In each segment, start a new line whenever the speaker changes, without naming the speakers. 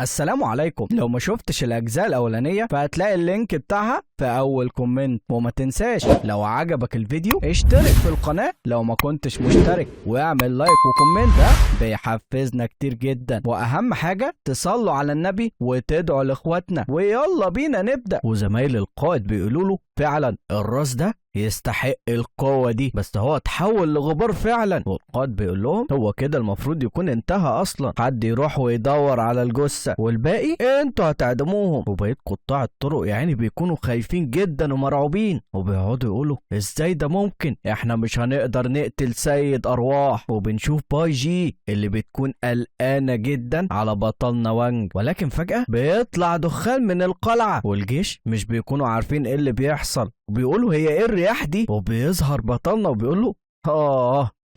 السلام عليكم. لو ما شفتش الاجزاء الاولانيه فهتلاقي اللينك بتاعها في اول كومنت، وما تنساش لو عجبك الفيديو اشترك في القناه لو ما كنتش مشترك، واعمل لايك وكومنت، ده بيحفزنا كتير جدا. واهم حاجه تصلوا على النبي وتدعوا لاخواتنا، ويلا بينا نبدا. وزمايل القائد بيقولوا له فعلا الراس ده يستحق القوة دي، بس هو اتحول لغبار فعلا. والقائد بيقول لهم هو كده المفروض يكون انتهى اصلا، حد يروح ويدور على الجثة والباقي انتوا هتعدموهم. وبقيت قطاع الطرق يعني بيكونوا خايفين جدا ومرعوبين، وبيقعدوا يقولوا ازاي ده ممكن، احنا مش هنقدر نقتل سيد ارواح. وبنشوف باي جي اللي بتكون قلقانة جدا على بطلنا وانج، ولكن فجأة بيطلع دخان من القلعة والجيش مش بيكونوا عارفين ايه اللي بيحصل، وبيقولوا هي ايه الرياح دي. وبيظهر بطلنا وبيقول له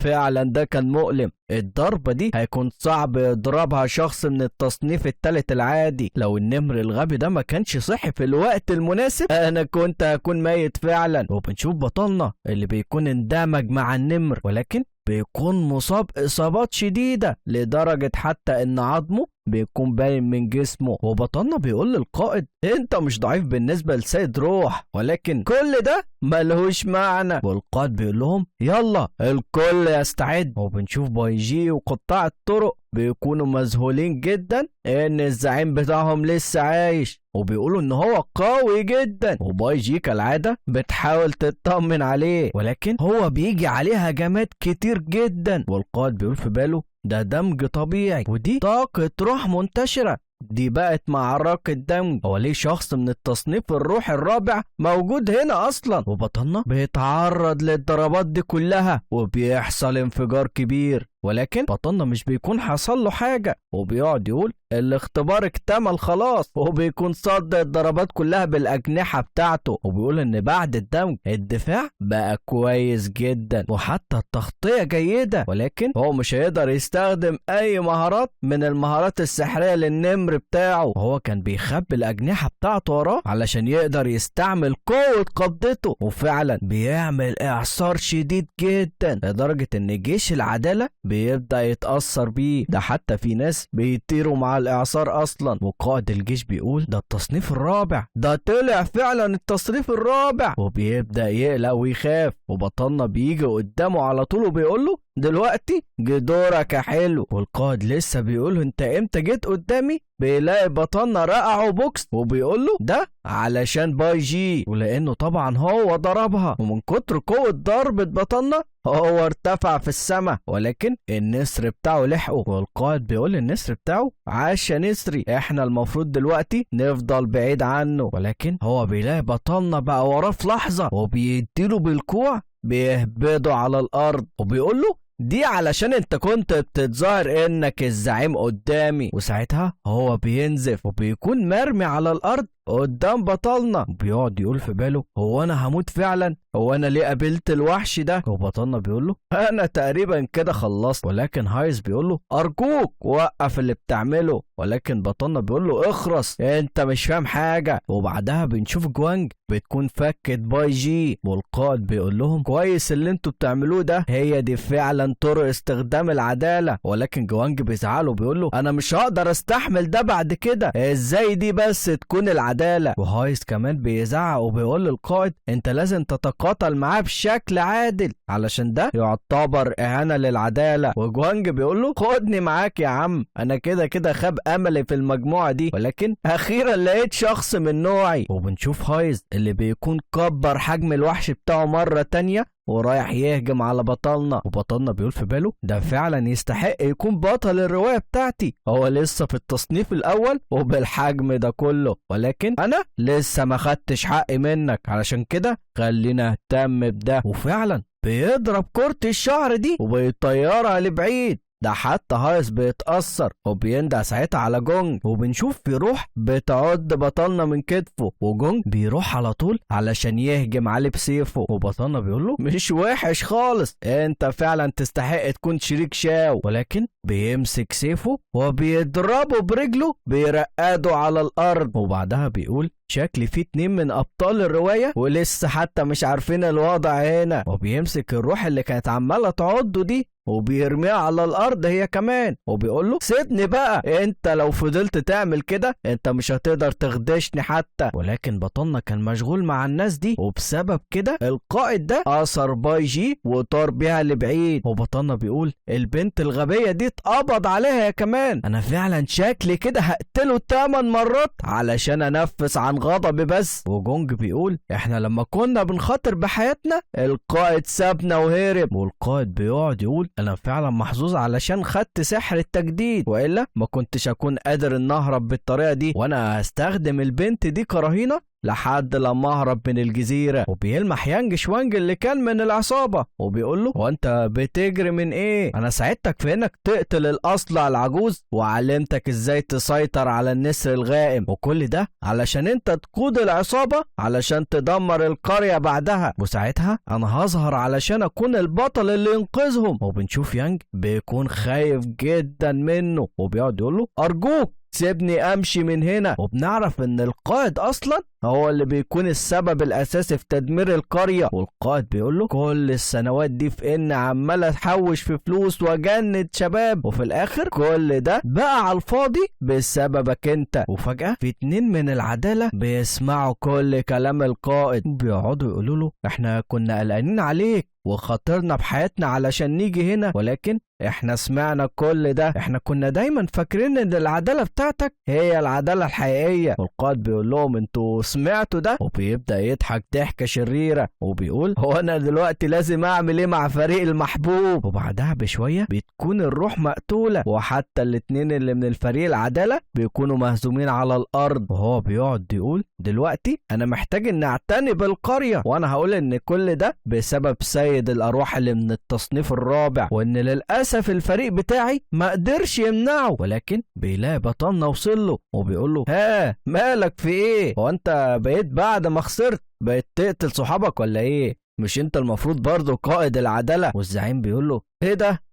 فعلا ده كان مؤلم، الضربة دي هيكون صعب يضربها شخص من التصنيف الثالث العادي. لو النمر الغبي ده ما كانش صحي في الوقت المناسب انا كنت هكون ميت فعلا. وبنشوف بطلنا اللي بيكون اندمج مع النمر، ولكن بيكون مصاب اصابات شديدة لدرجة حتى ان عظمه بيكون باين من جسمه. وبطلنا بيقول للقائد انت مش ضعيف بالنسبة لسيد روح، ولكن كل ده ملهوش معنى. والقائد بيقول لهم يلا الكل يستعد. وبنشوف باي جي وقطاع الطرق بيكونوا مذهولين جدا ان الزعيم بتاعهم لسه عايش، وبيقولوا ان هو قوي جدا. وباي جي كالعادة بتحاول تطمن عليه، ولكن هو بيجي عليه هجمات كتير جدا. والقائد بيقول في باله ده دمج طبيعي، ودي طاقة روح منتشرة، دي بقت معركة دمج. هو ليه شخص من التصنيف الروح الرابع موجود هنا اصلا؟ وبطلنا بيتعرض للضربات دي كلها وبيحصل انفجار كبير، ولكن بطلنا مش بيكون حصل له حاجة، وبيقعد يقول الاختبار اكتمل خلاص، وبيكون صد الضربات كلها بالأجنحة بتاعته. وبيقول ان بعد الدمج الدفاع بقى كويس جدا وحتى التغطية جيدة، ولكن هو مش هيقدر يستخدم اي مهارات من المهارات السحرية للنمر بتاعه، وهو كان بيخبي الأجنحة بتاعته وراه علشان يقدر يستعمل قوة قبضته. وفعلا بيعمل اعصار شديد جدا لدرجة ان جيش العدالة بيبدأ يتأثر بيه، ده حتى في ناس بيطيروا مع الإعصار أصلا. وقائد الجيش بيقول ده التصنيف الرابع، ده طلع فعلا التصنيف الرابع، وبيبدأ يقلق ويخاف. وبطلنا بيجي قدامه على طول وبيقول له دلوقتي جه دورك يا حلو. والقائد لسه بيقول له انت امتى جيت قدامي، بيلاقي بطلنا رقعه بوكس، وبيقول له ده علشان باي جي، ولانه طبعا هو ضربها، ومن كتر قوة ضربة بطلنا هو ارتفع في السماء، ولكن النسر بتاعه لحقه. والقائد بيقول للنسر بتاعه عاش يا نسري، احنا المفروض دلوقتي نفضل بعيد عنه، ولكن هو بيلاقي بطلنا بقى وراه في لحظة وبيديله بالكوع بيهبده على الارض، وبيقول له دي علشان انت كنت بتتظاهر انك الزعيم قدامي. وساعتها هو بينزف وبيكون مرمي على الارض قدام بطلنا، وبيقعد يقول في باله هو انا هموت فعلا، هو انا ليه قابلت الوحش ده؟ وبطلنا بيقول له انا تقريبا كده خلصت، ولكن هايز بيقول له ارجوك وقف اللي بتعمله، ولكن بطلنا بيقول له اخرس انت مش فاهم حاجه. وبعدها بنشوف جوانج بتكون فكت باي جي، والقائد بيقول لهم كويس اللي انتوا بتعملوه ده، هي دي فعلا طرق استخدام العداله. ولكن جوانج بيزعله وبيقول له انا مش هقدر استحمل ده بعد كده، ازاي دي بس تكون العداله؟ وهايز كمان بيزعق وبيقول للقائد انت لازم تتقاتل معاه بشكل عادل علشان ده يعتبر اهانه للعداله. وجوانج بيقول له خدني معاك يا عم، انا كده كده خاب املي في المجموعه دي، ولكن اخيرا لقيت شخص من نوعي. وبنشوف هايز اللي بيكون كبر حجم الوحش بتاعه مره تانية ورايح يهجم على بطلنا، وبطلنا بيقول في باله ده فعلا يستحق يكون بطل الرواية بتاعتي، هو لسه في التصنيف الأول وبالحجم ده كله، ولكن أنا لسه ما خدتش حقي منك، علشان كده خلينا اهتم بده. وفعلا بيضرب كرة الشعر دي وبيطيرها لبعيد، ده حتى هايس بيتأثر وبيندع ساعتها على جونج، وبنشوف في روح بتعض بطلنا من كتفه، وجونج بيروح على طول علشان يهجم عليه بسيفه. وبطلنا بيقول له مش وحش خالص، انت فعلا تستحق تكون شريك شاو، ولكن بيمسك سيفه وبيضربه برجله بيرقده على الارض. وبعدها بيقول شكل في 2 من ابطال الرواية ولسه حتى مش عارفين الوضع هنا. وبيمسك الروح اللي كانت عمالة تعضه دي وبيرميها على الارض هي كمان، وبيقول له سيبني بقى، انت لو فضلت تعمل كده انت مش هتقدر تخدشني حتى. ولكن بطلنا كان مشغول مع الناس دي، وبسبب كده القائد ده اثر باي جي وطار بيها لبعيد. وبطلنا بيقول البنت الغبية دي اتقبض عليها يا كمان، انا فعلا شكلي كده هقتله 8 مرات علشان انفس عن غضبي بس. وجونج بيقول احنا لما كنا بنخاطر بحياتنا القائد سابنا وهرب. والقائد بيقعد يقول انا فعلا محظوظ علشان خدت سحر التجديد، والا ما كنتش اكون قادر ان اهرب بالطريقه دي، وانا هستخدم البنت دي كرهينه لحد لما اهرب من الجزيره. وبيلمح يانج شوانج اللي كان من العصابه وبيقول له وانت بتجري من ايه؟ انا ساعدتك في انك تقتل الاصلع العجوز وعلمتك ازاي تسيطر على النسر الغائم، وكل ده علشان انت تقود العصابه علشان تدمر القريه بعدها، وساعتها انا هظهر علشان اكون البطل اللي ينقذهم. وبنشوف يانج بيكون خايف جدا منه وبيقعد يقول له ارجوك سيبني امشي من هنا. وبنعرف ان القائد اصلا هو اللي بيكون السبب الاساسي في تدمير القريه. والقائد بيقول له كل السنوات دي في ان عمال اتحوش في فلوس واجند شباب، وفي الاخر كل ده بقى على الفاضي بسببك انت. وفجاه في 2 من العداله بيسمعوا كل كلام القائد وبيقعدوا يقولوا له احنا كنا قلقانين عليك وخاطرنا بحياتنا علشان نيجي هنا، ولكن احنا سمعنا كل ده، احنا كنا دايما فاكرين ان العدالة بتاعتك هي العدالة الحقيقية. والقائد بيقول لهم انتوا سمعتوا ده؟ وبيبدأ يضحك ضحكة شريرة وبيقول هو انا دلوقتي لازم اعمل ايه مع فريق المحبوب؟ وبعدها بشوية بتكون الروح مقتولة، وحتى الاتنين اللي من الفريق العدالة بيكونوا مهزومين على الارض. وهو بيقعد يقول دلوقتي انا محتاج ان اعتني بالقرية، وانا هقول ان كل ده بسبب سيد الارواح اللي من التصنيف الرابع، وان للاسف الفريق بتاعي ما قدرش يمنعه. ولكن بيلاقي بطلنا وصل له وبيقول له ها مالك في ايه؟ هو انت بقيت بعد ما خسرت بقيت تقتل صحابك ولا ايه؟ مش انت المفروض برضه قائد العدالة؟ والزعيم بيقول له ايه ده؟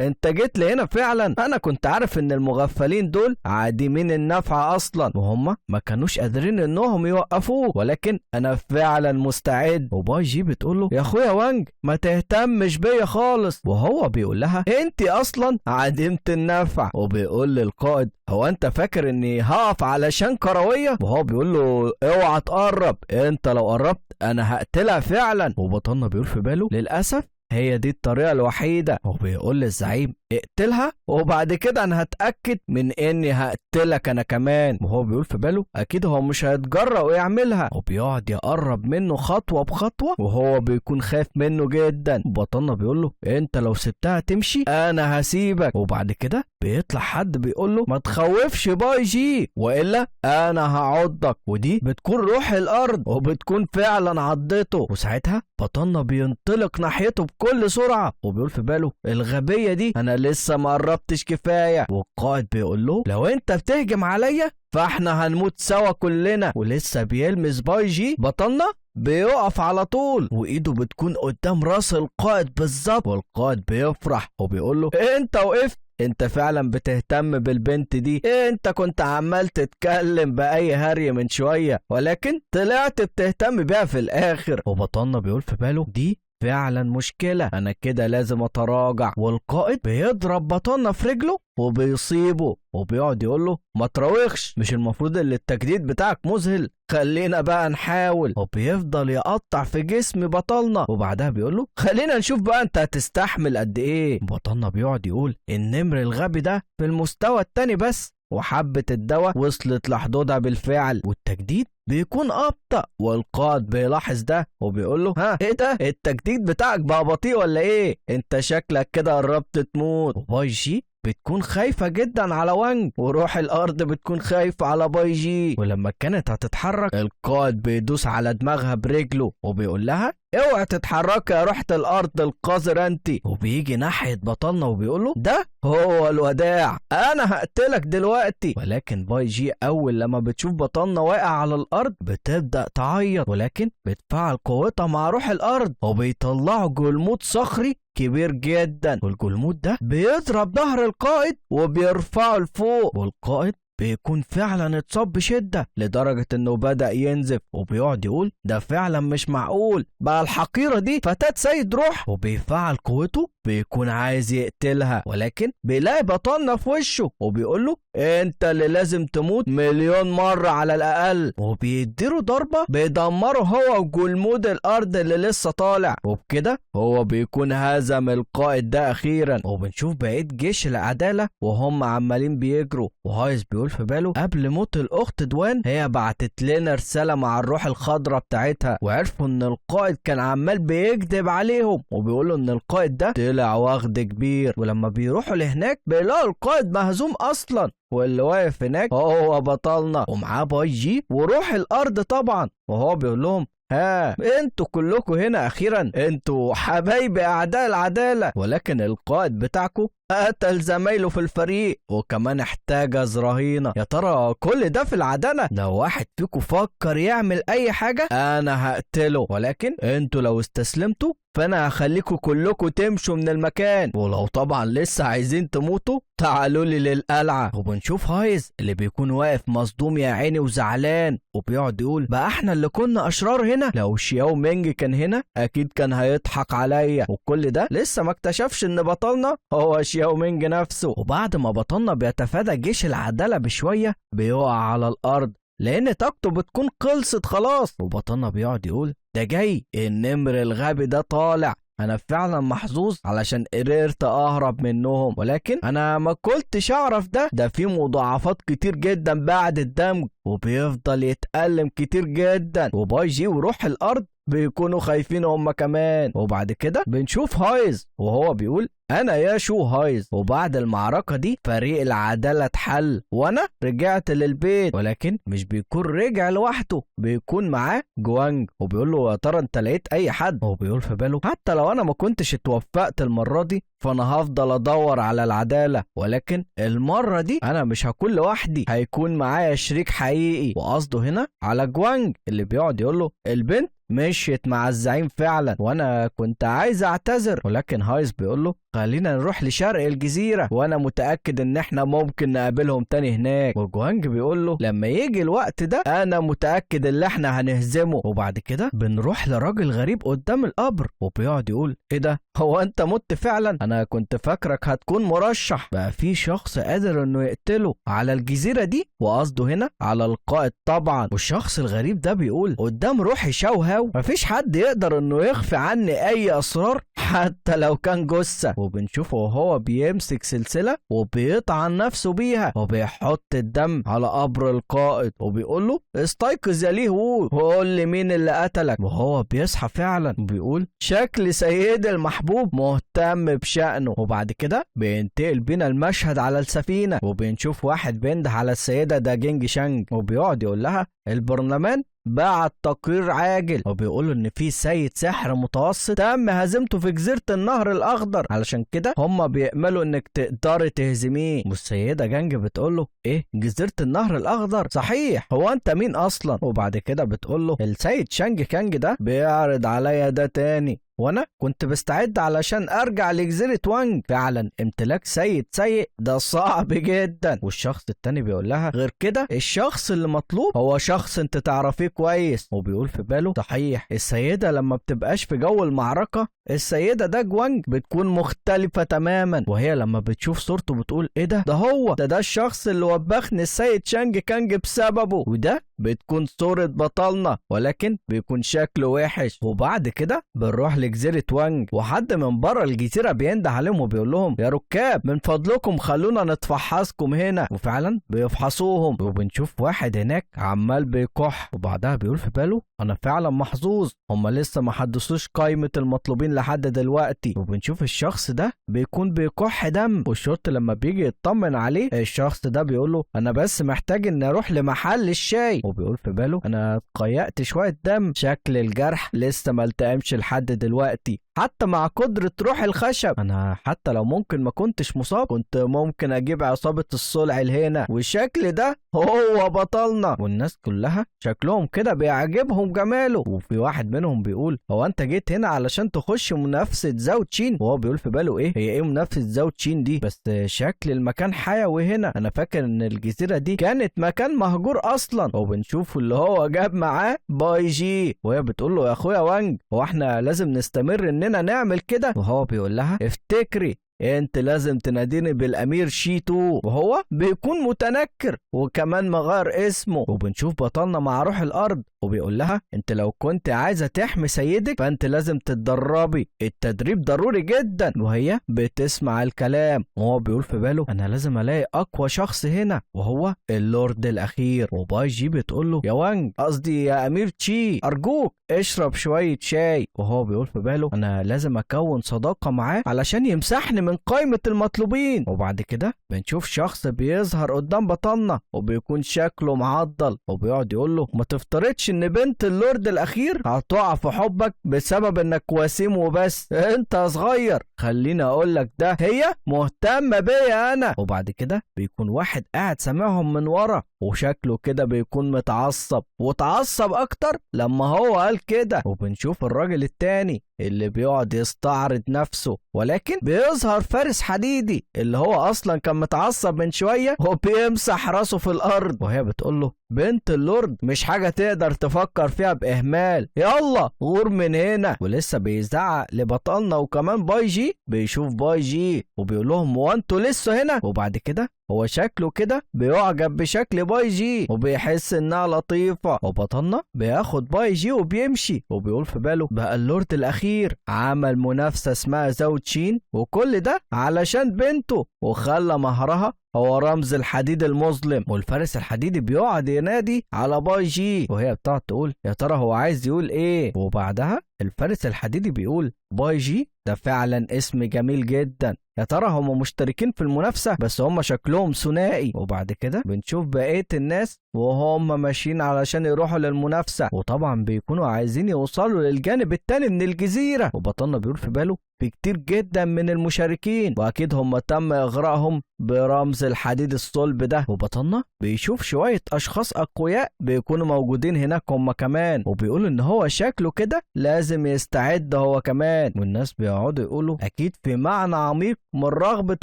انت جيت لي هنا فعلا، انا كنت عارف ان المغفلين دول عادمين النفع اصلا وهم ما كانوش قادرين انهم يوقفوه، ولكن انا فعلا مستعد. وباي جي بتقول له يا اخويا وانج ما تهتمش بيا خالص، وهو بيقول لها انت اصلا عديمة النفع. وبيقول للقائد هو انت فاكر اني هقف علشان كروية؟ وهو بيقول له اوعى تقرب، انت لو قربت انا هقتلها فعلا. وبطلنا بيقول في باله للاسف هي دي الطريقة الوحيدة. وبيقول للزعيم اقتلها وبعد كده انا هتأكد من اني هقتلك انا كمان. وهو بيقول في باله اكيد هو مش هيتجرأ ويعملها، وبيقعد يقرب منه خطوة بخطوة وهو بيكون خايف منه جدا. وبطلنا بيقول له انت لو سبتها تمشي انا هسيبك. وبعد كده بيطلع حد بيقول له ما تخوفش باي جي والا انا هعضك، ودي بتكون روح الارض وبتكون فعلا عضته. وساعتها بطلنا بينطلق ناحيته بكل سرعة وبيقول في باله الغبية دي انا لسه ما قربتش كفاية. والقائد بيقول له لو انت بتهجم عليا فاحنا هنموت سوا كلنا. ولسه بيلمس باي جي بطلنا بيقف على طول وايده بتكون قدام راس القائد بالظبط. والقائد بيفرح وبيقول له انت وقفت، انت فعلا بتهتم بالبنت دي، انت كنت عمال تتكلم بأي هري من شوية ولكن طلعت بتهتم بيها في الاخر. وبطلنا بيقول في باله دي فعلا مشكلة، انا كده لازم اتراجع. والقائد بيضرب بطلنا في رجله وبيصيبه وبيقعد يقول له ما تراوغش، مش المفروض اللي التجديد بتاعك مذهل؟ خلينا بقى نحاول. وبيفضل يقطع في جسم بطلنا وبعدها بيقول له خلينا نشوف بقى انت هتستحمل قد ايه. بطلنا بيقعد يقول النمر الغبي ده في المستوى التاني بس، وحبة الدواء وصلت لحدودها بالفعل والتجديد بيكون أبطأ. والقائد بيلاحظ ده وبيقول له ها ايه ده؟ التجديد بتاعك بقى بطيء ولا ايه؟ انت شكلك كده قربت تموت. وباي جي بتكون خايفة جدا على وانج وروح الأرض بتكون خايفة على باي جي. ولما كانت هتتحرك القائد بيدوس على دماغها برجله وبيقول لها اوعى تتحركي يا رحت الارض القذرة انت. وبيجي ناحية بطلنا وبيقوله ده هو الوداع، انا هقتلك دلوقتي. ولكن باي جي اول لما بتشوف بطلنا واقع على الارض بتبدأ تعيط، ولكن بتفعل قوتها مع روح الارض وبيطلعوا جلمود صخري كبير جدا، والجلمود ده بيضرب ظهر القائد وبيرفعه لفوق، والقائد بيكون فعلا اتصاب بشدة لدرجة انه بدأ ينزف، وبيقعد يقول ده فعلا مش معقول بقى الحقيرة دي فتاة سيد روح. وبيفعل قوته بيكون عايز يقتلها، ولكن بيلاقي بطلنا في وشه وبيقوله انت اللي لازم تموت مليون مرة على الاقل، وبيديله ضربة بيدمره هو وجلمود الارض اللي لسه طالع، وبكده هو بيكون هزم القائد ده اخيرا. وبنشوف بقية جيش العدالة وهم عمالين بيجروا، وهايز بيقول في باله قبل موت الاخت دوان هي بعتت لنا رسالة مع الروح الخضراء بتاعتها، وعرفوا ان القائد كان عمال بيكذب عليهم، وبيقولوا ان القائد ده طلع واخد كبير. ولما بيروحوا لهناك بيلاقوا القائد مهزوم اصلا، واللي واقف هناك هو بطلنا ومعاه باي جي وروح الارض طبعا، وهو بيقول لهم ها انتوا كلكم هنا اخيرا، انتوا حبايب اعداء العدالة، ولكن القائد بتاعكم قتل زمايله في الفريق وكمان احتجز رهينة. يا ترى كل ده في العدالة؟ لو واحد فيكم فكر يعمل اي حاجة انا هقتله، ولكن انتوا لو استسلمتوا فانا هخليكم كلكم تمشوا من المكان، ولو طبعا لسه عايزين تموتوا تعالوا لي للقلعة. وبنشوف هايز اللي بيكون واقف مصدوم يا عيني وزعلان، وبيقعد يقول بقى احنا اللي كنا اشرار هنا، لو شياو مينج كان هنا اكيد كان هيضحك عليا، وكل ده لسه ما اكتشفش ان بطلنا هو شياو مينج نفسه. وبعد ما بطلنا بيتفادى جيش العدالة بشوية بيقع على الارض لان طاقته بتكون خلصت خلاص، وبطلنا بيقعد يقول ده جاي النمر الغبي ده طالع، انا فعلا محظوظ علشان قدرت اهرب منهم، ولكن انا ما كنتش اعرف ده في مضاعفات كتير جدا بعد الدمج، وبيفضل يتألم كتير جدا. وباي جي وروح الارض بيكونوا خايفين هم كمان. وبعد كده بنشوف هايز وهو بيقول انا يا شو هايز، وبعد المعركة دي فريق العدالة اتحل وانا رجعت للبيت، ولكن مش بيكون رجع لوحده، بيكون معاه جوانج، وبيقول له يا ترى انت لقيت اي حد؟ هو بيقول في باله حتى لو انا ما كنتش اتوفقت المرة دي فانا هفضل ادور على العدالة، ولكن المرة دي انا مش هكون لوحدي، هيكون معايا شريك حقيقي. وقصده هنا على جوانج اللي بيقعد يقول له البنت مشيت مع الزعيم فعلا وانا كنت عايز اعتذر، ولكن هايز بيقول له خلينا نروح لشرق الجزيرة وانا متأكد ان احنا ممكن نقابلهم تاني هناك. وجوانج بيقول له لما يجي الوقت ده انا متأكد ان احنا هنهزمه. وبعد كده بنروح لراجل غريب قدام القبر وبيقعد يقول ايه ده، هو انت مت فعلا؟ انا كنت فاكرك هتكون مرشح، بقى في شخص قادر انه يقتله على الجزيرة دي، وقصده هنا على القائد طبعا. والشخص الغريب ده بيقول قدام روحي شوهاو مفيش حد يقدر انه يخفي عني اي اسرار حتى لو كان جثة. وبنشوفه وهو بيمسك سلسلة وبيطعن نفسه بيها وبيحط الدم على قبر القائد، وبيقول له استيقظ يا ليه وقول لي مين اللي قتلك. وهو بيصحى فعلا وبيقول شكل سيد المحبوب مهتم بشأنه. وبعد كده بينتقل بينا المشهد على السفينة وبنشوف واحد بينده على السيدة داجينج شانج وبيقعد يقول لها البرلمان بعت تقرير عاجل وبيقولوا ان في سيد سحر متوسط تم هزيمته في جزيرة النهر الاخضر، علشان كده هم بيأملوا انك تقدري تهزميه. والسيدة جانج بتقوله ايه جزيرة النهر الاخضر؟ صحيح، هو انت مين اصلا؟ وبعد كده بتقوله السيد شانج كانج ده بيعرض عليا ده تاني وانا كنت بستعد علشان ارجع لجزيرة وانج، فعلا امتلاك سيد سيء ده صعب جدا. والشخص التاني بيقول لها غير كده الشخص اللي مطلوب هو شخص انت تعرفيه كويس. وبيقول في باله صحيح السيدة لما بتبقاش في جو المعركة السيدة ده جوانج بتكون مختلفة تماما، وهي لما بتشوف صورته بتقول ايه ده هو ده الشخص اللي وبخني السيد شانج كانج بسببه، وده بتكون صورة بطلنا ولكن بيكون شكله وحش. وبعد كده بنروح لجزيرة وانج، وحد من بره الجزيرة بينده عليهم وبيقول لهم يا ركاب من فضلكم خلونا نتفحصكم هنا. وفعلا بيفحصوهم، وبنشوف واحد هناك عمال بيكح، وبعدها بيقول في باله انا فعلا محظوظ، هما لسه ما حدثوش قائمة المطلوبين لحد دلوقتي. وبنشوف الشخص ده بيكون بيكح دم، والشرطي لما بيجي يطمن عليه الشخص ده بيقول له انا بس محتاج ان اروح لمحل الشاي. وبيقول في باله انا اتقيأت شوية دم، شكل الجرح لسه ما التئمش لحد دلوقتي، حتى مع قدرة روح الخشب انا حتى لو ممكن ما كنتش مصاب كنت ممكن اجيب عصابة الصلع الهنا، والشكل ده هو بطلنا. والناس كلها شكلهم كده بيعجبهم جماله، وفي واحد منهم بيقول هو انت جيت هنا علشان تخش منافسة زاو تشين؟ وهو بيقول في باله ايه منافسة زاو تشين دي؟ بس شكل المكان حيوي هنا، انا فاكر ان الجزيرة دي كانت مكان مهجور اصلا. وبنشوف اللي هو جاب معاه باي جي، وهي بتقول له يا اخويا وانج هو احنا لازم نستمر اننا نعمل كده؟ وهو بيقول لها افتكري انت لازم تناديني بالامير شيتو، وهو بيكون متنكر وكمان مغير اسمه. وبنشوف بطلنا مع روح الارض وبيقول لها انت لو كنت عايزه تحمي سيدك فانت لازم تتدربي، التدريب ضروري جدا. وهي بتسمع الكلام، وهو بيقول في باله انا لازم الاقي اقوى شخص هنا وهو اللورد الاخير. وباي جي بتقول له يا وانج قصدي يا امير تشي ارجوك اشرب شويه شاي. وهو بيقول في باله انا لازم اكون صداقه معاه علشان يمسحني من قائمه المطلوبين. وبعد كده بنشوف شخص بيظهر قدام بطلنا وبيكون شكله معضل، وبيقعد يقول له ما تفترضش ان بنت اللورد الاخير هتقع في حبك بسبب انك وسيم وبس، انت صغير، خليني اقول لك ده هي مهتمه بيا انا. وبعد كده بيكون واحد قاعد سامعهم من ورا وشكله كده بيكون متعصب، وتعصب اكتر لما هو قال كده. وبنشوف الراجل التاني اللي بيقعد يستعرض نفسه، ولكن بيظهر فارس حديدي اللي هو اصلا كان متعصب من شويه وبيمسح راسه في الارض. وهي بتقول له بنت اللورد مش حاجه تقدر تفكر فيها باهمال، يلا غور من هنا. ولسه بيزعق لبطلنا، وكمان باي جي بيشوف باي جي وبيقول لهم هو انتوا لسه هنا؟ وبعد كده هو شكله كده بيعجب بشكل باي جي وبيحس انها لطيفه، وبطلنا بياخد باي جي وبيمشي، وبيقول في باله بقى اللورد الاخير عمل منافسه اسمها زاو تشين، وكل ده علشان بنته، وخلى مهرها هو رمز الحديد المظلم. والفارس الحديدي بيقعد ينادي على باي جي، وهي بتقعد تقول يا ترى هو عايز يقول ايه. وبعدها الفارس الحديدي بيقول باي جي ده فعلا اسم جميل جدا، يا ترى هم مشتركين في المنافسة بس هم شكلهم ثنائي. وبعد كده بنشوف بقية الناس وهم ماشيين علشان يروحوا للمنافسة، وطبعا بيكونوا عايزين يوصلوا للجانب التاني من الجزيرة. وبطلنا بيقول في باله في كتير جدا من المشاركين واكيد هم تم اغراءهم برمز الحديد الصلب ده. وبطلنا بيشوف شوية اشخاص اقوياء بيكونوا موجودين هناك هم كمان، وبيقول ان هو شكله كده لازم يستعد هو كمان. والناس بيقعدوا يقولوا اكيد في معنى عميق من رغبة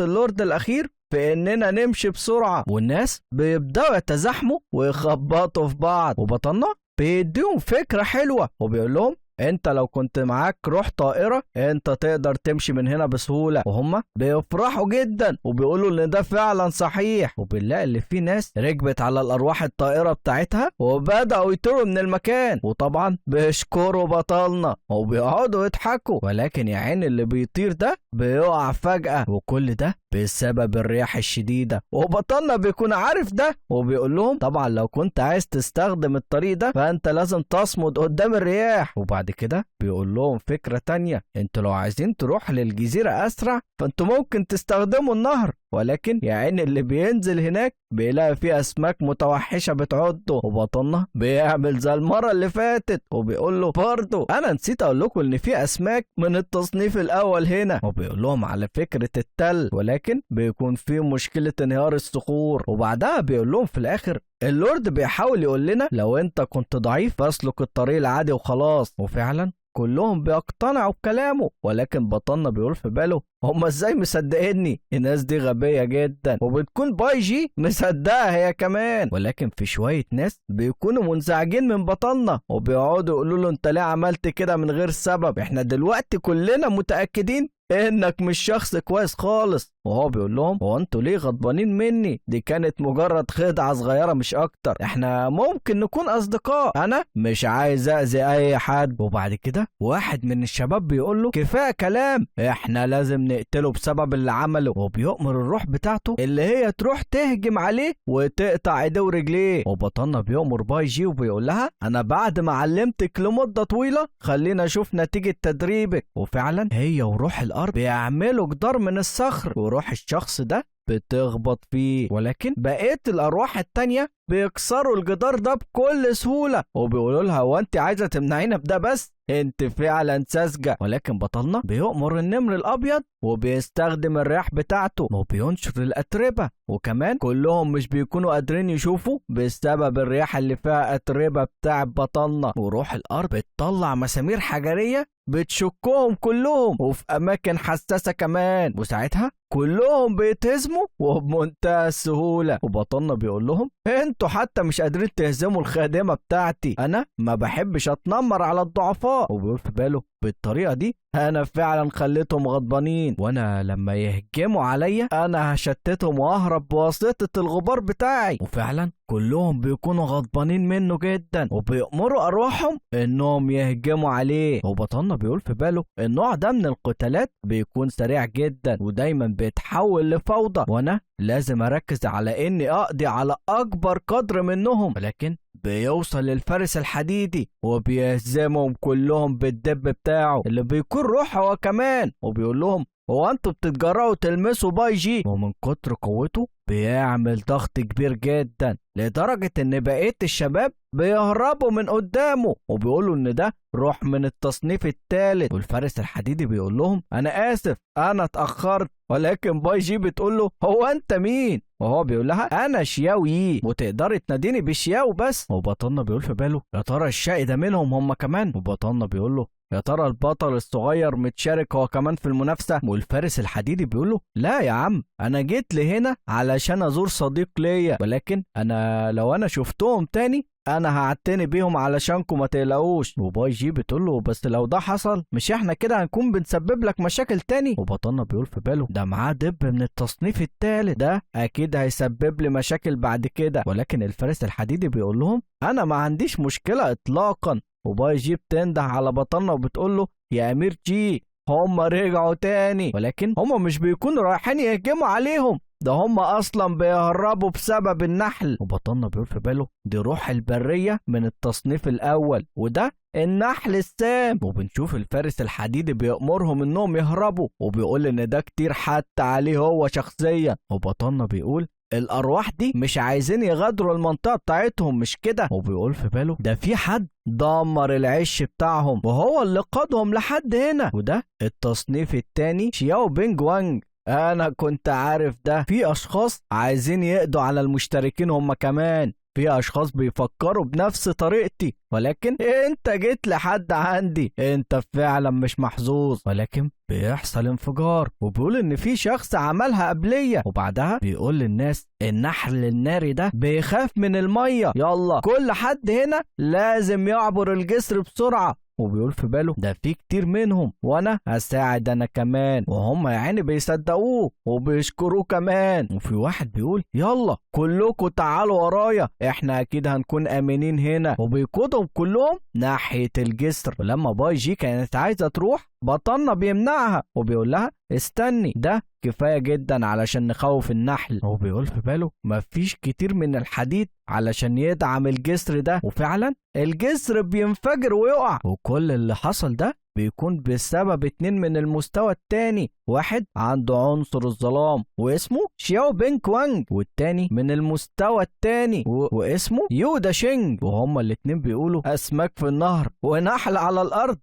اللورد الاخير في اننا نمشي بسرعة، والناس بيبدأوا يتزاحموا ويخبطوا في بعض. وبطلنا بيديهم فكرة حلوة وبيقول لهم انت لو كنت معاك روح طائرة انت تقدر تمشي من هنا بسهولة. وهم بيفرحوا جدا وبيقولوا ان ده فعلا صحيح، وبنلاقي اللي في ناس ركبت على الارواح الطائرة بتاعتها وبدأوا يطيروا من المكان، وطبعا بيشكروا بطلنا وبيقعدوا يضحكوا، ولكن يا عين اللي بيطير ده بيقع فجأة، وكل ده بسبب الرياح الشديدة. وبطلنا بيكون عارف ده وبيقول لهم طبعا لو كنت عايز تستخدم الطريق ده فانت لازم تصمد قدام الرياح. وبعد كده بيقول لهم فكرة تانية، انتوا لو عايزين تروح للجزيرة اسرع فانتوا ممكن تستخدموا النهر، ولكن يا عين اللي بينزل هناك بيلاقي فيه اسماك متوحشة بتعضه. وبطلنا بيعمل زي المرة اللي فاتت وبيقول له برضه انا نسيت اقول لكم ان في اسماك من التصنيف الاول هنا، وبيقول لهم على فكرة التل، ولكن بيكون فيه مشكلة انهيار الصخور. وبعدها بيقول لهم في الاخر اللورد بيحاول يقول لنا لو انت كنت ضعيف فاسلك الطريق العادي وخلاص. وفعلا كلهم بيقتنعوا بكلامه، ولكن بطلنا بيقول في باله هم ازاي مصدقيني؟ الناس دي غبية جدا، وبتكون باي جي مصدقها هي كمان. ولكن في شوية ناس بيكونوا منزعجين من بطلنا وبيقعدوا يقولوا له انت ليه عملت كده من غير سبب؟ احنا دلوقتي كلنا متأكدين انك مش شخص كويس خالص. وهو بيقول لهم هو انتوا ليه غضبانين مني؟ دي كانت مجرد خدعة صغيرة مش اكتر، احنا ممكن نكون اصدقاء، انا مش عايز اذي اي حد. وبعد كده واحد من الشباب بيقول له كفاية كلام، احنا لازم نقتله بسبب اللي عمله. وبيؤمر الروح بتاعته اللي هي تروح تهجم عليه وتقطع ايديه ورجليه. وبطلنا بيؤمر باي جي وبيقول لها انا بعد ما علمتك لمدة طويلة خلينا اشوف نتيجة تدريبك. وفعلا هي وروح الارض بيعملوا جدار من الصخر، وروح الشخص ده بتخبط فيه، ولكن بقية الأرواح التانية بيكسروا الجدار ده بكل سهولة. وبيقولوا لها هو انت عايزة تمنعينا بده؟ بس انت فعلا ساذجة. ولكن بطلنا بيؤمر النمر الأبيض وبيستخدم الرياح بتاعته وبينشر الأتربة، وكمان كلهم مش بيكونوا قادرين يشوفوا بسبب الرياح اللي فيها أتربة بتاع بطلنا. وروح الأرض بتطلع مسامير حجرية بتشكهم كلهم وفي أماكن حساسة كمان، وساعتها كلهم بيتهزموا وبمنتهى السهولة. وبطلنا بيقول لهم انتوا حتى مش قادرين تهزموا الخادمة بتاعتي، انا ما بحبش اتنمر على الضعفاء. وبيقول في باله بالطريقة دي انا فعلا خليتهم غضبانين، وانا لما يهجموا عليا انا هشتتهم واهرب بواسطة الغبار بتاعي. وفعلا كلهم بيكونوا غضبانين منه جدا وبيأمروا ارواحهم انهم يهجموا عليه. وبطلنا بيقول في باله النوع ده من القتالات بيكون سريع جدا ودايما بيتحول لفوضى، وانا لازم اركز على اني اقضي على اكبر قدر منهم. ولكن بيوصل للفارس الحديدي وبيهزمهم كلهم بالدب بتاعه اللي بيكون روحه هو كمان. وبيقول لهم هو انتوا بتتجرأوا تلمسوا باي جي؟ ومن كتر قوته بيعمل ضغط كبير جدا لدرجة ان بقية الشباب بيهربوا من قدامه وبيقولوا ان ده روح من التصنيف الثالث. والفارس الحديدي بيقول لهم انا اسف انا اتأخرت. ولكن باي جي بتقول له هو انت مين؟ وهو بيقول لها انا شياو يي وتقدري تناديني بشياو بس. وبطلنا بيقول في باله يا ترى الشقي ده منهم هم كمان؟ وبطلنا بيقول له يا ترى البطل الصغير متشارك هو كمان في المنافسة؟ والفارس الحديدي بيقول له لا يا عم انا جيت لهنا علشان ازور صديق ليا، ولكن انا لو انا شفتهم تاني انا هعتني بيهم علشانكم ما تقلقوش. وباي جي بتقول له بس لو ده حصل مش احنا كده هنكون بنسبب لك مشاكل تاني؟ وبطلنا بيقول في باله ده معاه دب من التصنيف الثالث، ده اكيد هيسبب لي مشاكل بعد كده. ولكن الفارس الحديدي بيقول لهم انا ما عنديش مشكلة اطلاقا. وباي جي بتنده على بطلنا وبتقول له يا امير جي هم رجعوا تاني، ولكن هم مش بيكونوا رايحين يهجموا عليهم، ده هم اصلا بيهربوا بسبب النحل. وبطلنا بيقول في باله دي روح البرية من التصنيف الاول وده النحل السام. وبنشوف الفارس الحديدي بيأمرهم انهم يهربوا وبيقول ان ده كتير حتى عليه هو شخصيا. وبطلنا بيقول الارواح دي مش عايزين يغادروا المنطقة بتاعتهم مش كده؟ وبيقول في باله ده في حد دمر العش بتاعهم وهو اللي قادهم لحد هنا، وده التصنيف التاني شياو بينج وانج. انا كنت عارف ده، في اشخاص عايزين يقضوا على المشتركين هم كمان، في اشخاص بيفكروا بنفس طريقتي، ولكن انت جيت لحد عندي، انت فعلا مش محظوظ. ولكن بيحصل انفجار وبيقول ان في شخص عملها قبلية، وبعدها بيقول للناس النحل الناري ده بيخاف من المية، يلا كل حد هنا لازم يعبر الجسر بسرعة. وبيقول في باله ده في كتير منهم وانا هساعد انا كمان، وهم يا عيني بيصدقوه وبيشكروه كمان. وفي واحد بيقول يلا كلكم تعالوا ورايا احنا اكيد هنكون امنين هنا، وبيقودهم كلهم ناحية الجسر. ولما باي جي كانت عايزة تروح بطلنا بيمنعها وبيقول لها استني ده كفاية جدا علشان نخوف النحل. هو بيقول في باله مفيش كتير من الحديد علشان يدعم الجسر ده، وفعلا الجسر بينفجر ويقع، وكل اللي حصل ده بيكون بسبب 2 من المستوى التاني، واحد عنده عنصر الظلام واسمه شياو بين كوانج، والتاني من المستوى التاني واسمه يودا شينج، وهما الاتنين بيقولوا اسماك في النهر ونحل على الارض.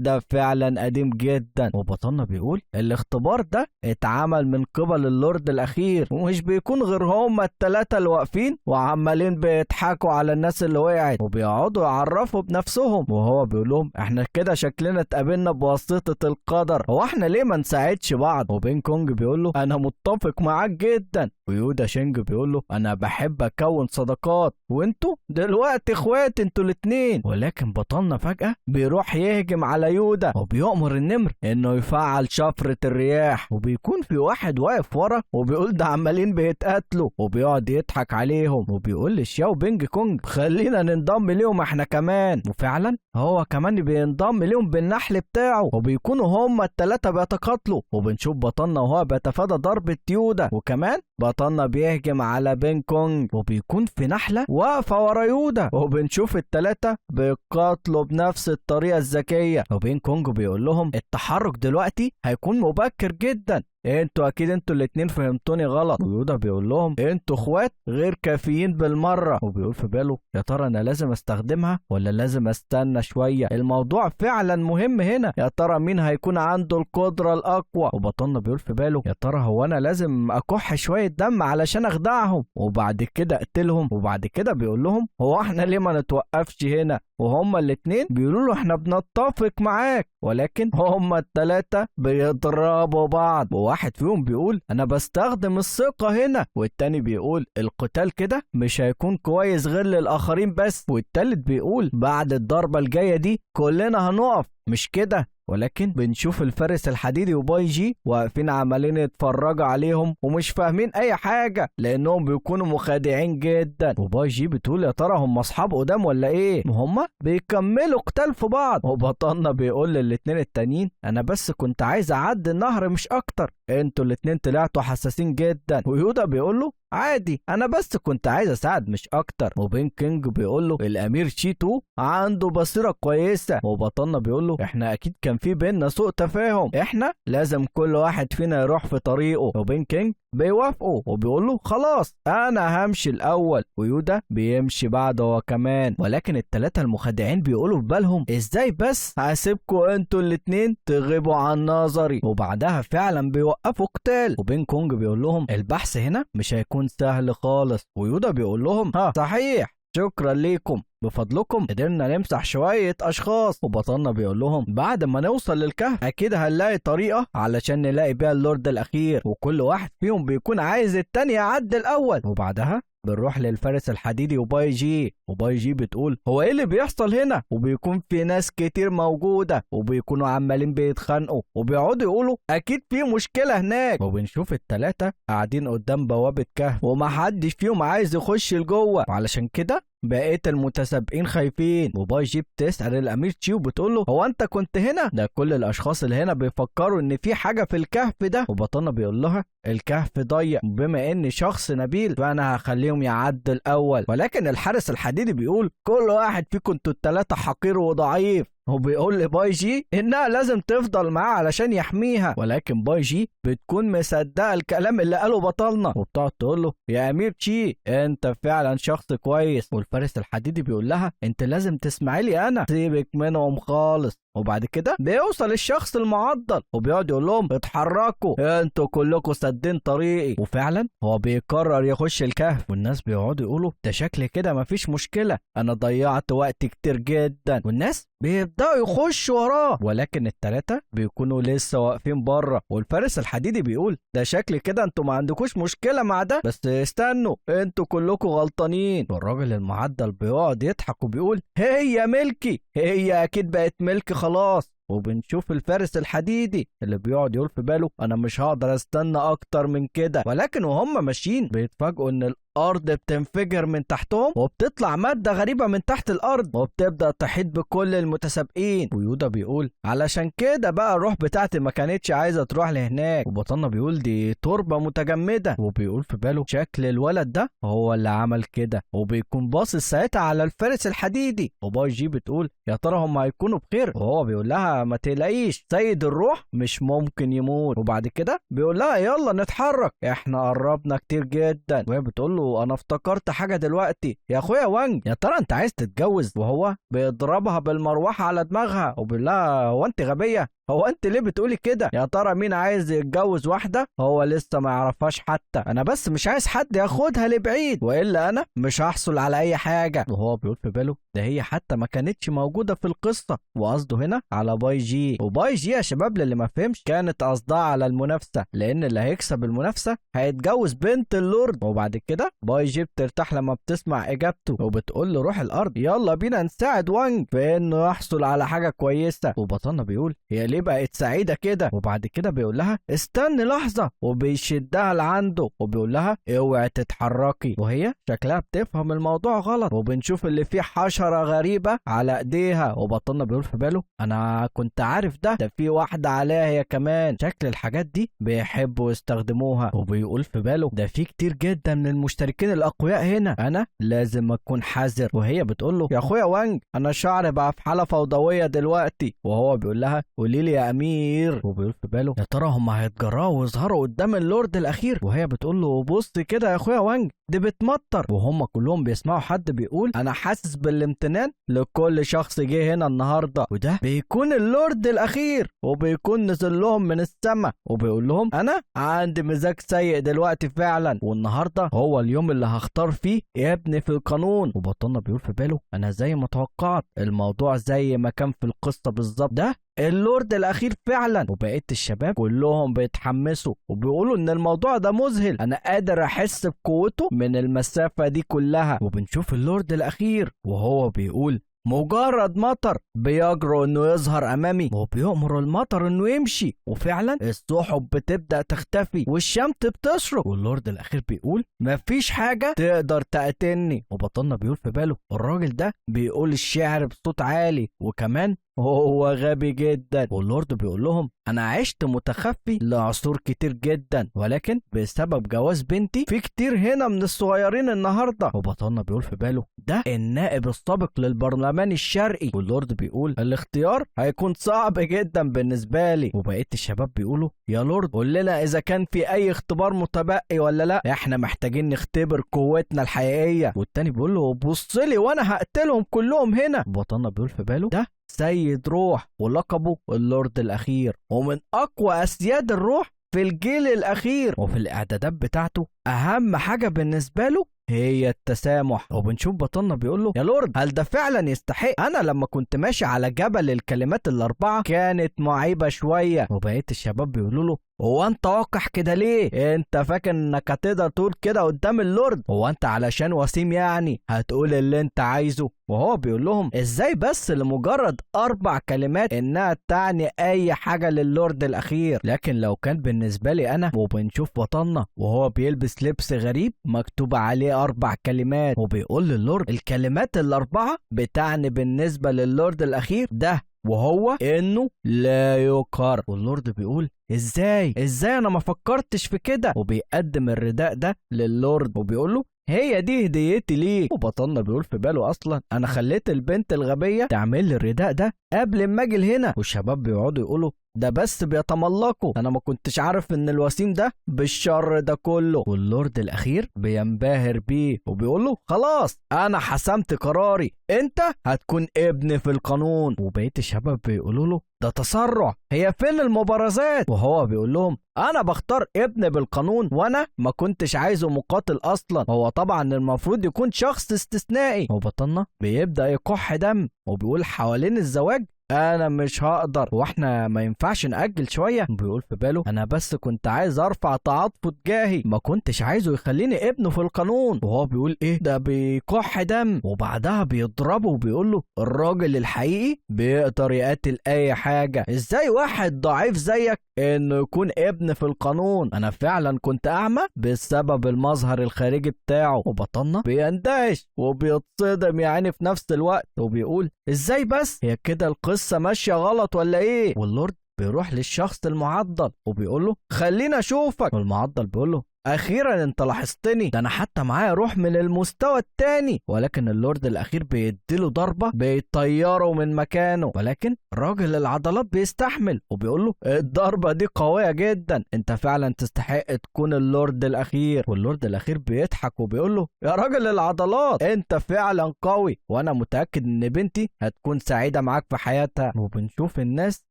ده فعلا قديم جدا. وبطلنا بيقول الاختبار ده اتعمل من قبل اللورد الاخير، ومش بيكون غير هما التلاتة اللي واقفين وعمالين بيضحكوا على الناس اللي وقعت وبيقعدوا يعرفوا بنفسهم، وهو بيقول لهم احنا كده شكلنا اتقابلنا بواسطة القدر، هو احنا ليه ما نساعدش بعض؟ وبين كونج بيقول له انا متفق معاك جدا، ويودا شينج بيقول له انا بحب اكون صداقات وانتوا دلوقتي اخوات انتوا الاتنين. ولكن بطلنا فجأة بيروح يهجم بيهجم على يودا وبيؤمر النمر انه يفعل شفرة الرياح، وبيكون في واحد واقف ورا وبيقول ده عمالين بيتقاتلوا، وبيقعد يضحك عليهم وبيقول لشياو بينج كونج خلينا ننضم ليهم احنا كمان، وفعلا هو كمان بينضم ليهم بالنحل بتاعه، وبيكونوا هما التلاتة بيتقاتلوا، وبنشوف بطلنا وهو بيتفادى ضربة يودا، وكمان بطلنا بيهجم على بينج كونج وبيكون في نحلة واقفة ورا يودا، وبنشوف التلاتة بيقاتلوا بنفس الطريقة الذكية، وبينج كونج بيقول لهم التحرك دلوقتي هيكون مبكر جدا، انتوا اكيد انتوا الاتنين فهمتوني غلط، ويودا بيقول لهم انتوا اخوات غير كافيين بالمره، وبيقول في باله يا ترى انا لازم استخدمها ولا لازم استنى شويه، الموضوع فعلا مهم هنا، يا ترى مين هيكون عنده القدره الاقوى، وبطلنا بيقول في باله يا ترى هو انا لازم اكح شويه دم علشان اخدعهم وبعد كده اقتلهم، وبعد كده بيقول لهم هو احنا ليه ما نتوقفش هنا، وهما الاتنين بيقولوا له احنا بنتفق معاك، ولكن هما التلاتة بيضربوا بعض، واحد فيهم بيقول انا بستخدم الثقة هنا، والتاني بيقول القتال كده مش هيكون كويس غير للآخرين بس، والتالت بيقول بعد الضربة الجاية دي كلنا هنقف مش كده، ولكن بنشوف الفارس الحديدي وباي جي واقفين عمالين يتفرجوا عليهم ومش فاهمين اي حاجة لانهم بيكونوا مخادعين جدا، وباي جي بتقول يا ترى هم اصحاب قدام ولا ايه، وهم بيكملوا قتال في بعض، وبطلنا بيقول للاتنين التانيين انا بس كنت عايز اعدي النهر مش اكتر، انتوا الاتنين طلعتوا حساسين جدا، ويودا بيقول له عادي انا بس كنت عايز اساعد مش اكتر، وبين كينج بيقول له الامير شيتو عنده بصيره كويسه، وبطلنا بيقول له احنا اكيد كان في بيننا سوء تفاهم، احنا لازم كل واحد فينا يروح في طريقه، وبين كينج بيوافقوا وبيقول له خلاص انا همشي الاول، ويودا بيمشي بعده هو كمان، ولكن الثلاثه المخادعين بيقولوا في بالهم ازاي بس هسيبكوا انتوا الاتنين تغيبوا عن نظري، وبعدها فعلا بيوقفوا قتال، وبين كونج بيقول لهم البحث هنا مش هيكون سهل خالص، ويودا بيقول لهم صحيح شكرا ليكم بفضلكم قدرنا نمسح شوية أشخاص، وبطلنا بيقول لهم بعد ما نوصل للكهف أكيد هنلاقي طريقة علشان نلاقي بيها اللورد الأخير، وكل واحد فيهم بيكون عايز التاني يعدي الأول، وبعدها بنروح للفارس الحديدي وباي جي، وباي جي بتقول هو ايه اللي بيحصل هنا، وبيكون في ناس كتير موجودة وبيكونوا عمالين بيتخانقوا وبيقعدوا يقولوا اكيد في مشكلة هناك، وبنشوف التلاتة قاعدين قدام بوابة كهف ومحدش فيهم عايز يخش لجوه، وعلشان كده بقية المتسابقين خايفين، وباي جي بتسأل الأمير تشيو بتقول له هو أنت كنت هنا؟ ده كل الأشخاص اللي هنا بيفكروا إن في حاجة في الكهف ده، وبطلنا بيقول لها الكهف ضيق وبما إني شخص نبيل فأنا هخليهم يعدوا الأول، ولكن الحارس الحديدي بيقول كل واحد فيكم انتوا التلاتة حقير وضعيف، وبيقول لباي جي انها لازم تفضل معاه علشان يحميها، ولكن باي جي بتكون مصدقه الكلام اللي قاله بطلنا وبتقعد تقول له يا امير تشي انت فعلا شخص كويس، والفارس الحديدي بيقول لها انت لازم تسمعي لي انا سيبك منهم خالص، وبعد كده بيوصل الشخص المعضل وبيقعد يقول لهم اتحركوا انتوا كلكم سادين طريقي، وفعلا هو بيقرر يخش الكهف، والناس بيقعدوا يقولوا ده شكل كده مفيش مشكله انا ضيعت وقت كتير جدا، والناس بيبداوا يخشوا وراه، ولكن التلاتة بيكونوا لسه واقفين بره، والفارس الحديدي بيقول ده شكل كده انتوا ما عندكوش مشكله مع ده، بس استنوا انتوا كلكم غلطانين، والراجل المعدل بيقعد يضحك وبيقول هي ملكي، هي اكيد بقت ملكي خلاص، وبنشوف الفارس الحديدي اللي بيقعد يقول في باله انا مش هقدر استنى اكتر من كده، ولكن وهم ماشيين بيتفاجئوا ان الارض بتنفجر من تحتهم وبتطلع ماده غريبه من تحت الارض وبتبدا تحيط بكل المتسابقين، ويودا بيقول علشان كده بقى الروح بتاعتي ما كانتش عايزه تروح لهناك، وبطلنا بيقول دي تربه متجمده، وبيقول في باله شكل الولد ده هو اللي عمل كده، وبيكون باصص ساعتها على الفارس الحديدي، وباي جي بتقول يا ترى هم هيكونوا بخير، وهو بيقول لها ما تقلقيش سيد الروح مش ممكن يموت، وبعد كده بيقول لها يلا نتحرك احنا قربنا كتير جدا، وهي بتقول له انا افتكرت حاجه دلوقتي يا اخويا وانج، يا ترى انت عايز تتجوز، وهو بيضربها بالمروحه على دماغها وبيقول لها هو انت غبيه هو انت ليه بتقولي كده؟ يا ترى مين عايز يتجوز واحده هو لسه ما يعرفهاش حتى؟ انا بس مش عايز حد ياخدها لبعيد، والا انا مش هحصل على اي حاجه. وهو بيقول في باله ده هي حتى ما كانتش موجوده في القصه، وقصده هنا على باي جي. وباي جي يا شباب للي ما فهمش كانت قصدها على المنافسه، لان اللي هيكسب المنافسه هيتجوز بنت اللورد. وبعد كده باي جي بترتاح لما بتسمع اجابته، وبتقول له روح الارض يلا بينا نساعد وانج في انه يحصل على حاجه كويسه. وبطلنا بيقول هي ليه بقت سعيده كده؟ وبعد كده بيقول لها استني لحظه، وبيشدها لعنده وبيقول لها اوعي تتحركي. وهي شكلها بتفهم الموضوع غلط، وبنشوف اللي فيه حشره غريبه على ايديها. وبطلنا بيقول في باله انا كنت عارف ده في واحده عليها هي كمان، شكل الحاجات دي بيحبوا يستخدموها. وبيقول في باله ده في كتير جدا من المشتركين الاقوياء هنا، انا لازم اكون حذر. وهي بتقول له يا اخويا وانج انا شعري بقى في حاله فوضويه دلوقتي. وهو بيقول لها قولي لي يا امير. وبيقول في باله يا ترى هم هيتجرأوا ويظهروا قدام اللورد الاخير؟ وهي بتقول له بص كده يا اخويا وانج دي بتمطر. وهم كلهم بيسمعوا حد بيقول انا حاسس بالامتنان لكل شخص جه هنا النهارده، وده بيكون اللورد الاخير، وبيكون نزل لهم من السماء وبيقول لهم انا عندي مزاج سيء دلوقتي فعلا، والنهارده هو اليوم اللي هختار فيه ابني في القانون. وبطلنا بيقول في باله انا زي ما توقعت الموضوع زي ما كان في القصه بالظبط، ده اللورد الاخير فعلا. وبقيت الشباب كلهم بيتحمسوا وبيقولوا ان الموضوع ده مذهل، انا قادر احس بقوته من المسافه دي كلها. وبنشوف اللورد الاخير وهو بيقول مجرد مطر بيجرؤ انه يظهر امامي، وبيأمر المطر انه يمشي، وفعلا السحب بتبدأ تختفي والشمس بتشرق. واللورد الاخير بيقول مفيش حاجة تقدر تقتلني. وبطلنا بيقول في باله الراجل ده بيقول الشعر بصوت عالي، وكمان هو غبي جدا. واللورد بيقول لهم انا عشت متخفي لعصور كتير جدا، ولكن بسبب جواز بنتي في كتير هنا من الصغيرين النهارده. وبطلنا بيقول في باله ده النائب السابق للبرلمان الشرقي. واللورد بيقول الاختيار هيكون صعب جدا بالنسبه لي. وبقيه الشباب بيقولوا يا لورد قول لنا اذا كان في اي اختبار متبقي ولا لا، احنا محتاجين نختبر قوتنا الحقيقيه. والتاني بيقول له بص لي وانا هقتلهم كلهم هنا. وبطلنا بيقول في باله ده سيد روح ولقبه اللورد الاخير، ومن اقوى اسياد الروح في الجيل الاخير، وفي الاعدادات بتاعته اهم حاجه بالنسبه له هي التسامح. وبنشوف بطلنا بيقول له يا لورد هل ده فعلا يستحق؟ انا لما كنت ماشي على جبل الكلمات الاربعه كانت معيبه شويه. وبقيه الشباب بيقولوا له هو انت واقح كده ليه؟ انت فاكر انك هتقدر تقول كده قدام اللورد؟ هو انت علشان وسيم يعني هتقول اللي انت عايزه؟ وهو بيقول لهم ازاي بس لمجرد 4 كلمات انها تعني اي حاجه للورد الاخير، لكن لو كان بالنسبه لي انا. وبنشوف بطلنا وهو بيلبس لبس غريب مكتوب عليه 4 كلمات، وبيقول للورد الكلمات ال4 بتعني بالنسبه للورد الاخير ده وهو انه لا يقهر. واللورد بيقول ازاي انا ما فكرتش في كده، وبيقدم الرداء ده للورد وبيقول له هي دي هديتي ليك. وبطلنا بيقول في باله اصلا انا خليت البنت الغبيه تعمل لي الرداء ده قبل ما اجي هنا. والشباب بيقعدوا يقولوا ده بس بيتملقوا، انا ما كنتش عارف ان الوسيم ده بالشر ده كله. واللورد الاخير بينبهر بيه وبيقول له خلاص انا حسمت قراري، انت هتكون ابن في القانون. وبقيه الشباب بيقولوا له ده تسرع، هي فين المبارزات؟ وهو بيقول لهم انا بختار ابن بالقانون، وانا ما كنتش عايزه مقاتل اصلا، هو طبعا المفروض يكون شخص استثنائي. وبطلنا بيبدأ يكح دم وبيقول حوالين الزواج انا مش هقدر، واحنا ما ينفعش نأجل شويه. بيقول في باله انا بس كنت عايز ارفع تعاطفه تجاهي، ما كنتش عايزه يخليني ابنه في القانون. وهو بيقول ايه ده بيكح دم، وبعدها بيضربه وبيقول له الراجل الحقيقي بيقدر يقتل اي حاجه، ازاي واحد ضعيف زيك انه يكون ابن في القانون؟ انا فعلا كنت اعمى بسبب المظهر الخارجي بتاعه. وبطلنا بيندهش وبيتصدم يعني في نفس الوقت، وبيقول ازاي بس هي كده القصه ماشيه غلط ولا ايه؟ واللورد بيروح للشخص المعضل وبيقول له خلينا اشوفك. والمعضل بيقول له اخيرا انت لاحظتني، ده انا حتى معايا روح من المستوى التاني. ولكن اللورد الاخير بيديله ضربه بيطيره من مكانه، ولكن راجل العضلات بيستحمل وبيقول له الضربه دي قويه جدا، انت فعلا تستحق تكون اللورد الاخير. واللورد الاخير بيضحك وبيقول له يا راجل العضلات انت فعلا قوي، وانا متاكد ان بنتي هتكون سعيده معاك في حياتها. وبنشوف الناس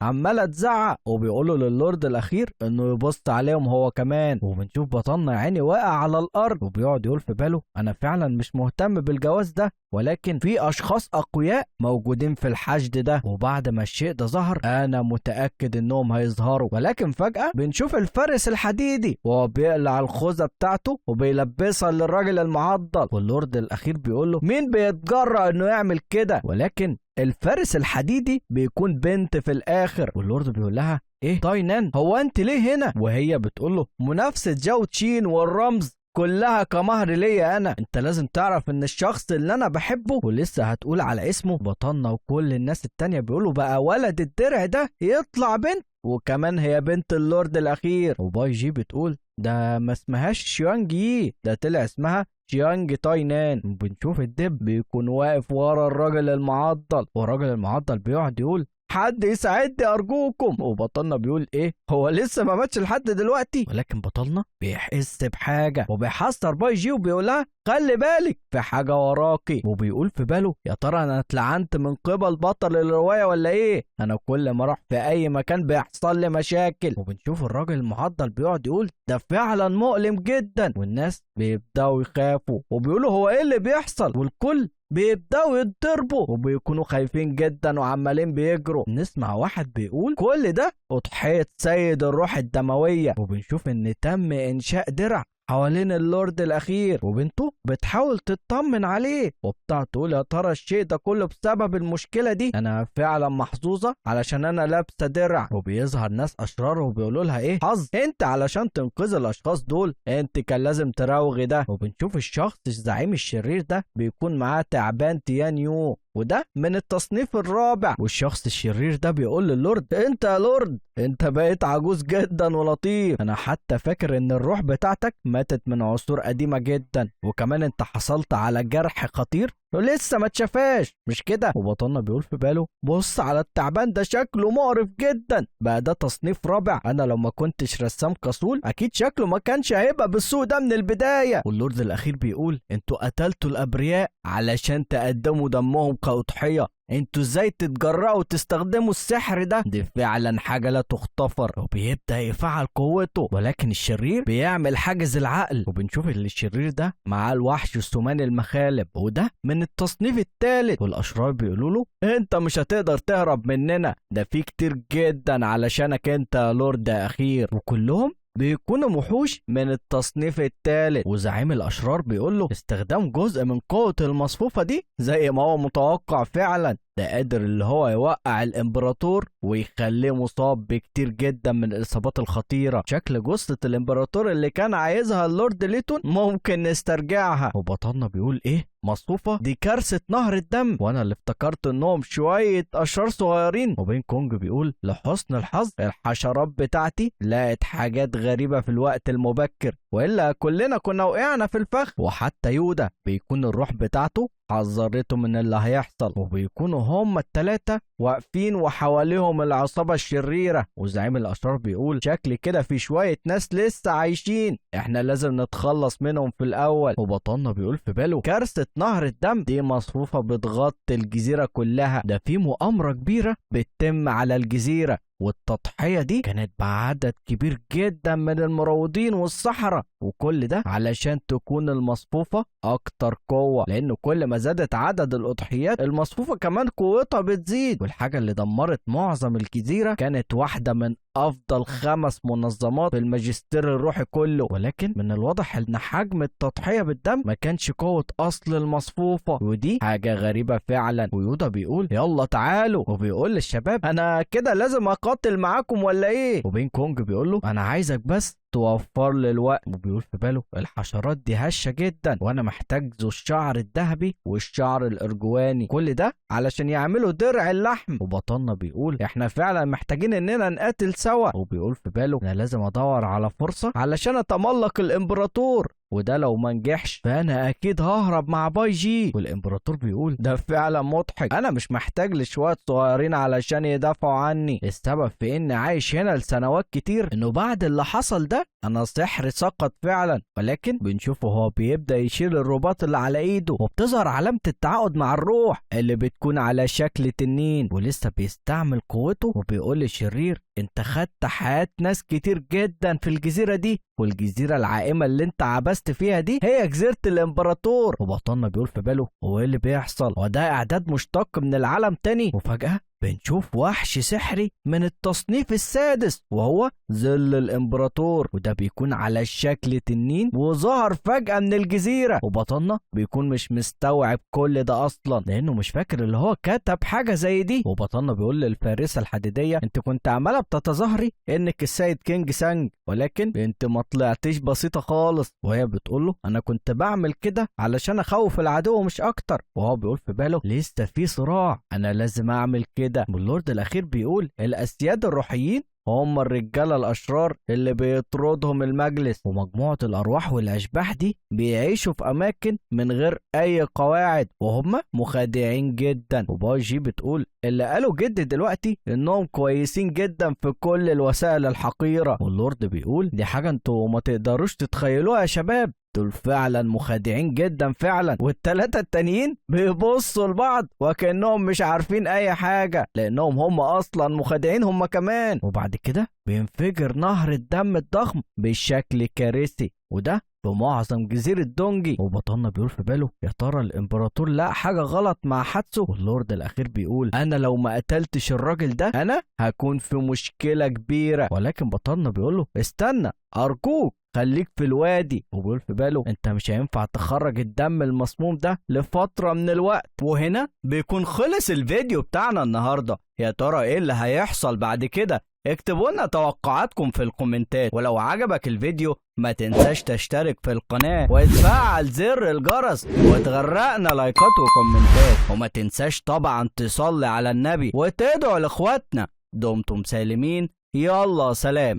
عماله تزعق، وبيقولوا للورد الاخير انه يبص عليهم هو كمان. وبنشوف بطلنا يا عيني واقع على الارض، وبيقعد يقول في باله انا فعلا مش مهتم بالجواز ده، ولكن في اشخاص اقوياء موجودين في الحشد ده، وبعد ما الشيء ده ظهر انا متاكد انهم هيظهروا. ولكن فجاه بنشوف الفارس الحديدي وهو بيقلع الخوذه بتاعته وبيلبسها للراجل المعضل، واللورد الاخير بيقول له مين بيتجرأ انه يعمل كده؟ ولكن الفارس الحديدي بيكون بنت في الاخر، واللورد بيقول لها ايه تاينان هو انت ليه هنا؟ وهي بتقول له منافسه جاو تشين والرمز كلها كمهر ليا انا، انت لازم تعرف ان الشخص اللي انا بحبه ولسه هتقول على اسمه. بطلنا وكل الناس التانية بيقولوا بقى ولد الدرع ده يطلع بنت، وكمان هي بنت اللورد الاخير. وباي جي بتقول ده ما اسمهاش شيانج يي، ده طلع اسمها شيانج تاينان. وبنشوف الدب بيكون واقف ورا الراجل المعضل، والراجل المعضل بيقعد يقول حد يساعدني ارجوكم. وبطلنا بيقول ايه هو لسه ما ماتش لحد دلوقتي؟ ولكن بطلنا بيحس بحاجه وبيحذر باي جي وبيقول لها خلي بالك في حاجه وراكي. وبيقول في باله يا ترى انا اتلعنت من قبل بطل الروايه ولا ايه؟ انا كل ما اروح في اي مكان بيحصل لي مشاكل. وبنشوف الراجل المعضل بيقعد يقول ده فعلا مؤلم جدا، والناس بيبداوا يخافوا وبيقولوا هو ايه اللي بيحصل، والكل بيبداوا يتضربوا وبيكونوا خايفين جدا وعمالين بيجروا. نسمع واحد بيقول كل ده أضحية سيد الروح الدموية. وبنشوف ان تم انشاء درع حوالين اللورد الاخير، وبنته بتحاول تطمن عليه وبتاع تقول يا ترى الشيء ده كله بسبب المشكله دي؟ انا فعلا محظوظه علشان انا لابسه درع. وبيظهر ناس اشرار وبيقولوا لها ايه حظ انت علشان تنقذ الاشخاص دول، انت كان لازم تراوغي ده. وبنشوف الشخص الزعيم الشرير ده بيكون معاه تعبان تيان يو، وده من التصنيف الرابع. والشخص الشرير ده بيقول للورد انت يا لورد انت بقيت عجوز جدا ولطيف، انا حتى فاكر ان الروح بتاعتك ماتت من عصور قديمة جدا، وكمان انت حصلت على جرح خطير ولسه ما اتشافاش مش كده؟ وبطلنا بيقول في باله بص على التعبان ده شكله مقرف جدا، بقى ده تصنيف رابع، انا لو ما كنتش رسام كسول اكيد شكله ما كانش هيبقى بالسوء ده من البداية. واللورد الاخير بيقول انتوا قتلتوا الابرياء علشان تقدموا دمهم كأضحية، انتوا ازاي تتجرأوا تستخدموا السحر ده؟ دي فعلا حاجة لا تغتفر. وبيبدأ يفعل قوته، ولكن الشرير بيعمل حاجز العقل. وبنشوف اللي الشرير ده معاه الوحش السمان المخالب، وده من التصنيف الثالث. والاشرار بيقولوا له انت مش هتقدر تهرب مننا، ده في كتير جدا علشانك انت يا لورد اخير، وكلهم بيكونوا وحوش من التصنيف الثالث. وزعيم الاشرار بيقول له استخدام جزء من قوة المصفوفة دي زي ما هو متوقع فعلا، ده قادر اللي هو يوقع الامبراطور ويخليه مصاب بكتير جدا من الاصابات الخطيره. شكل جثه الامبراطور اللي كان عايزها اللورد ليتون ممكن نسترجعها. وبطلنا بيقول ايه مصفوفه دي كارثه نهر الدم، وانا اللي افتكرت انهم شويه اشرار صغيرين. وبين كونج بيقول لحسن الحظ الحشرات بتاعتي لقت حاجات غريبه في الوقت المبكر، والا كلنا كنا وقعنا في الفخ. وحتى يودا بيكون الروح بتاعته حذرته من اللي هيحصل، وبيكونوا هما التلاتة واقفين وحواليهم العصابة الشريرة. وزعيم الأشرار بيقول شكل كده في شوية ناس لسه عايشين، احنا لازم نتخلص منهم في الأول. وبطلنا بيقول في باله كارثة نهر الدم دي مصفوفة بتغطي الجزيرة كلها، ده في مؤامرة كبيرة بتتم على الجزيرة، والتضحية دي كانت بعدد كبير جدا من المروضين والسحرة، وكل ده علشان تكون المصفوفة أكتر قوة، لأن كل ما زادت عدد الأضحيات المصفوفة كمان قوتها بتزيد. والحاجة اللي دمرت معظم الجزيرة كانت واحدة من أفضل 5 منظمات في الماجستير الروحي كله، ولكن من الواضح إن حجم التضحية بالدم ما كانش قوة أصل المصفوفة، ودي حاجة غريبة فعلا. ويودا بيقول يلا تعالوا، وبيقول للشباب أنا كده لازم أقاتل معاكم ولا إيه؟ وبين كونج بيقول له أنا عايزك بس توفر لي الوقت. وبيقول في باله الحشرات دي هشة جدا، وانا محتاج ذو الشعر الذهبي والشعر الارجواني، كل ده علشان يعملوا درع اللحم. وبطلنا بيقول احنا فعلا محتاجين اننا نقاتل سوا. وبيقول في باله انا لازم ادور على فرصة علشان اتملق الامبراطور، وده لو ما نجحش فانا اكيد ههرب مع باي جي. والامبراطور بيقول ده فعلا مضحك، انا مش محتاج لشويه صغيرين علشان يدافعوا عني، السبب في اني عايش هنا لسنوات كتير انه بعد اللي حصل ده انا سحري سقط فعلا. ولكن بنشوفه هو بيبدأ يشيل الرباط اللي على ايده، وبتظهر علامة التعاقد مع الروح اللي بتكون على شكل تنين، ولسه بيستعمل قوته وبيقول للشرير انت خدت حياة ناس كتير جدا في الجزيرة دي، والجزيرة العائمة اللي انت عبست فيها دي هي جزيرة الامبراطور. وبطلنا بيقول في باله هو ايه اللي بيحصل؟ وده اعداد مشتق من العالم تاني. وفجأة بنشوف وحش سحري من التصنيف السادس وهو ظل الامبراطور، وده بيكون على شكل تنين وظهر فجأة من الجزيرة. وبطلنا بيكون مش مستوعب كل ده اصلا لانه مش فاكر اللي هو كتب حاجة زي دي. وبطلنا بيقول للفارسة الحديدية انت كنت عمالة بتتظاهري انك السيد كينج سانج، ولكن انت ما طلعتيش بسيطة خالص. وهي بتقوله انا كنت بعمل كده علشان اخوف العدو مش اكتر. وهو بيقول في باله لسه في صراع، انا لازم اعمل كده. واللورد الاخير بيقول الاسياد الروحيين هم الرجالة الأشرار اللي بيطردهم المجلس، ومجموعة الأرواح والأشباح دي بيعيشوا في أماكن من غير أي قواعد وهم مخادعين جدا. وباجي بتقول اللي قالوا جد دلوقتي إنهم كويسين جدا في كل الوسائل الحقيرة. واللورد بيقول دي حاجة انتوا ما تقدروش تتخيلوها يا شباب، دول فعلا مخادعين جدا فعلا. والتلاتة التانيين بيبصوا لبعض وكأنهم مش عارفين اي حاجة لانهم هم اصلا مخادعين هم كمان. وبعد كده بينفجر نهر الدم الضخم بشكل كارثي، وده بمعظم جزيرة دونجي. وبطلنا بيقول في باله يا ترى الامبراطور لقى حاجة غلط مع حاتسو. واللورد الاخير بيقول انا لو ما قتلتش الراجل ده انا هكون في مشكلة كبيرة. ولكن بطلنا بيقول له استنى ارجوك خليك في الوادي. وبيقول في باله انت مش هينفع تخرج الدم المسموم ده لفترة من الوقت. وهنا بيكون خلص الفيديو بتاعنا النهاردة. يا ترى ايه اللي هيحصل بعد كده؟ اكتبوا لنا توقعاتكم في الكومنتات، ولو عجبك الفيديو ما تنساش تشترك في القناة وتفعل زر الجرس وتغرقنا لايكات وكومنتات، وما تنساش طبعا تصلي على النبي وتدعو لاخواتنا. دمتم سالمين، يلا سلام.